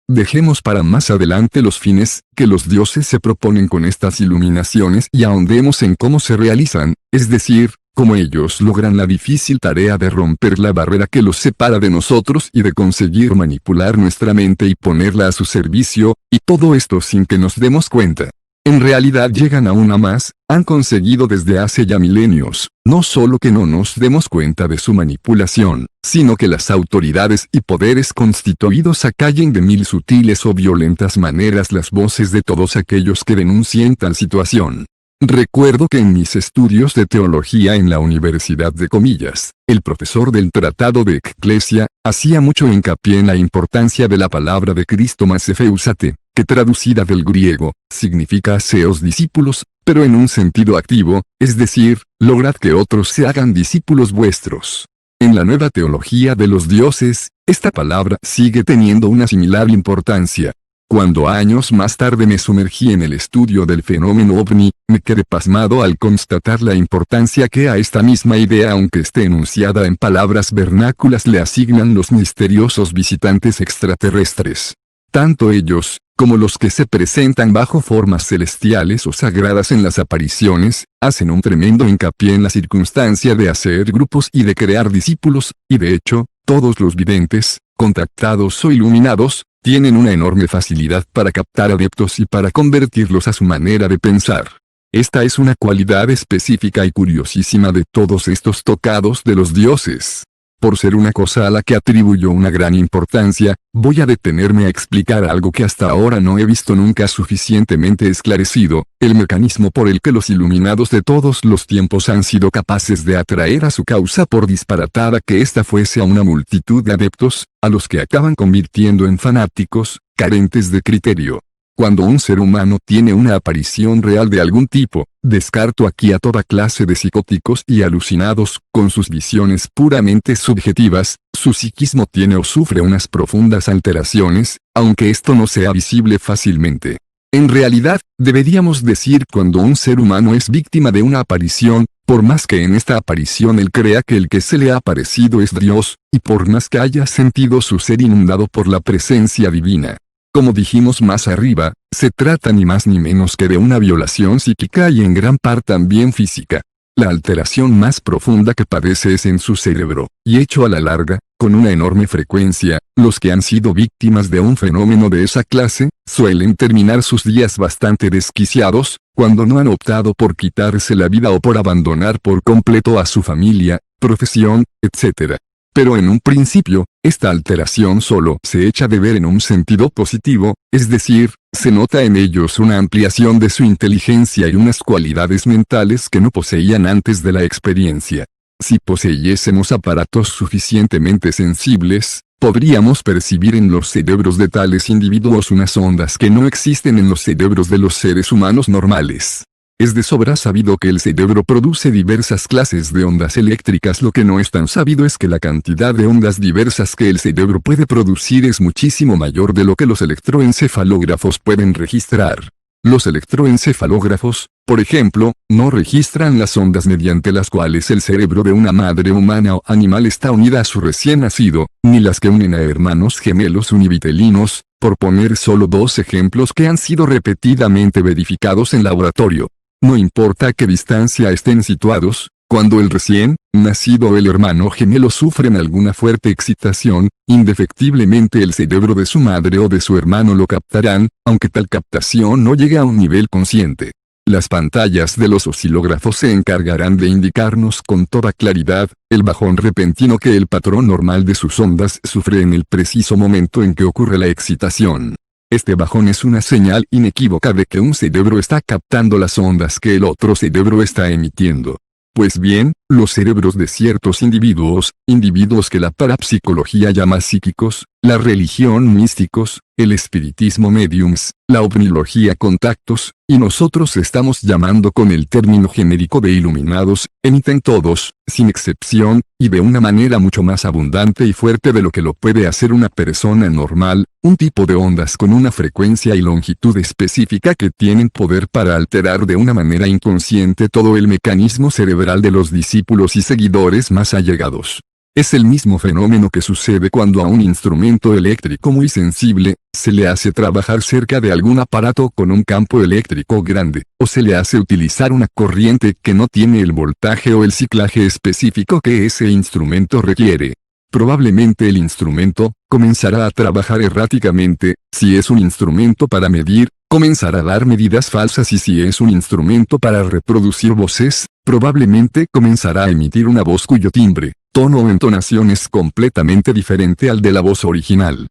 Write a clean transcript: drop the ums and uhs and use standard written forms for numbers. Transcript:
dejemos para más adelante los fines que los dioses se proponen con estas iluminaciones y ahondemos en cómo se realizan, es decir, cómo ellos logran la difícil tarea de romper la barrera que los separa de nosotros y de conseguir manipular nuestra mente y ponerla a su servicio, y todo esto sin que nos demos cuenta. En realidad llegan aún a más, han conseguido desde hace ya milenios, no solo que no nos demos cuenta de su manipulación, sino que las autoridades y poderes constituidos acallen de mil sutiles o violentas maneras las voces de todos aquellos que denuncien tal situación. Recuerdo que en mis estudios de teología en la Universidad de Comillas, el profesor del Tratado de Ecclesia, hacía mucho hincapié en la importancia de la palabra de Cristo Masefeusate, que traducida del griego, significa haceos discípulos, pero en un sentido activo, es decir, lograd que otros se hagan discípulos vuestros. En la nueva teología de los dioses, esta palabra sigue teniendo una similar importancia. Cuando años más tarde me sumergí en el estudio del fenómeno ovni, me quedé pasmado al constatar la importancia que a esta misma idea, aunque esté enunciada en palabras vernáculas, le asignan los misteriosos visitantes extraterrestres. Tanto ellos, como los que se presentan bajo formas celestiales o sagradas en las apariciones, hacen un tremendo hincapié en la circunstancia de hacer grupos y de crear discípulos, y de hecho, todos los videntes, contactados o iluminados, tienen una enorme facilidad para captar adeptos y para convertirlos a su manera de pensar. Esta es una cualidad específica y curiosísima de todos estos tocados de los dioses. Por ser una cosa a la que atribuyo una gran importancia, voy a detenerme a explicar algo que hasta ahora no he visto nunca suficientemente esclarecido, el mecanismo por el que los iluminados de todos los tiempos han sido capaces de atraer a su causa, por disparatada que ésta fuese, a una multitud de adeptos, a los que acaban convirtiendo en fanáticos, carentes de criterio. Cuando un ser humano tiene una aparición real de algún tipo, descarto aquí a toda clase de psicóticos y alucinados, con sus visiones puramente subjetivas, su psiquismo tiene o sufre unas profundas alteraciones, aunque esto no sea visible fácilmente. En realidad, deberíamos decir cuando un ser humano es víctima de una aparición, por más que en esta aparición él crea que el que se le ha aparecido es Dios, y por más que haya sentido su ser inundado por la presencia divina. Como dijimos más arriba, se trata ni más ni menos que de una violación psíquica y en gran parte también física. La alteración más profunda que padece es en su cerebro, y hecho a la larga, con una enorme frecuencia, los que han sido víctimas de un fenómeno de esa clase, suelen terminar sus días bastante desquiciados, cuando no han optado por quitarse la vida o por abandonar por completo a su familia, profesión, etc. Pero en un principio, esta alteración solo se echa de ver en un sentido positivo, es decir, se nota en ellos una ampliación de su inteligencia y unas cualidades mentales que no poseían antes de la experiencia. Si poseyésemos aparatos suficientemente sensibles, podríamos percibir en los cerebros de tales individuos unas ondas que no existen en los cerebros de los seres humanos normales. Es de sobra sabido que el cerebro produce diversas clases de ondas eléctricas. Lo que no es tan sabido es que la cantidad de ondas diversas que el cerebro puede producir es muchísimo mayor de lo que los electroencefalógrafos pueden registrar. Los electroencefalógrafos, por ejemplo, no registran las ondas mediante las cuales el cerebro de una madre humana o animal está unida a su recién nacido, ni las que unen a hermanos gemelos univitelinos, por poner solo dos ejemplos que han sido repetidamente verificados en laboratorio. No importa a qué distancia estén situados, cuando el recién nacido o el hermano gemelo sufren alguna fuerte excitación, indefectiblemente el cerebro de su madre o de su hermano lo captarán, aunque tal captación no llegue a un nivel consciente. Las pantallas de los oscilógrafos se encargarán de indicarnos con toda claridad el bajón repentino que el patrón normal de sus ondas sufre en el preciso momento en que ocurre la excitación. Este bajón es una señal inequívoca de que un cerebro está captando las ondas que el otro cerebro está emitiendo. Pues bien, los cerebros de ciertos individuos que la parapsicología llama psíquicos, la religión místicos, el espiritismo médiums, la ovnilogía contactos, y nosotros estamos llamando con el término genérico de iluminados, emiten todos, sin excepción, y de una manera mucho más abundante y fuerte de lo que lo puede hacer una persona normal, un tipo de ondas con una frecuencia y longitud específica que tienen poder para alterar de una manera inconsciente todo el mecanismo cerebral de los discípulos y seguidores más allegados. Es el mismo fenómeno que sucede cuando a un instrumento eléctrico muy sensible, se le hace trabajar cerca de algún aparato con un campo eléctrico grande, o se le hace utilizar una corriente que no tiene el voltaje o el ciclaje específico que ese instrumento requiere. Probablemente el instrumento comenzará a trabajar erráticamente. Si es un instrumento para medir, comenzará a dar medidas falsas, y si es un instrumento para reproducir voces, probablemente comenzará a emitir una voz cuyo timbre, tono o entonación es completamente diferente al de la voz original.